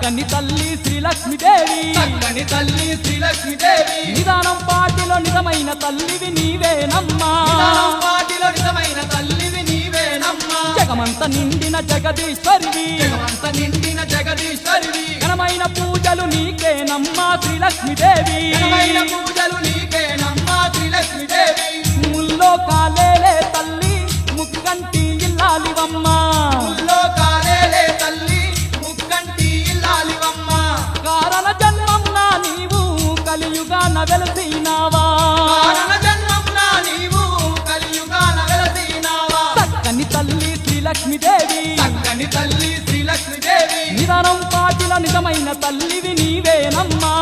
చక్కని తల్లి శ్రీలక్ష్మీదేవి చక్కని తల్లి శ్రీలక్ష్మీదేవి నిదానం పాటిలో నిజమైన తల్లివి నీవేనమ్మా నిదానం పాటిలో నిజమైన తల్లివి నీవేనమ్మా జగమంత నిండిన జగదీశ్వరివి జగమంత నిండిన జగదీశ్వరివి ఘనమైన పూజలు నీకేనమ్మా శ్రీలక్ష్మీదేవి ఘనమైన పూజలు నీకేనమ్మా శ్రీలక్ష్మీదేవి ముల్లో కాలేలే తల్లి ముక్కంటి ఇల్లాలివమ్మా ముల్లో కాలేలే తల్లి ముక్కంటి ఇల్లాలివమ్మ కారణ జన్మమున నీవు కలియుగాన వెలసినావా కారణ జన్మమున నీవు కలియుగాన వెలసినావా చక్కని తల్లి శ్రీలక్ష్మీదేవి చక్కని తల్లి శ్రీలక్ష్మీదేవి నిదానం పాటిల నిజమైన తల్లివి నీవేనమ్మా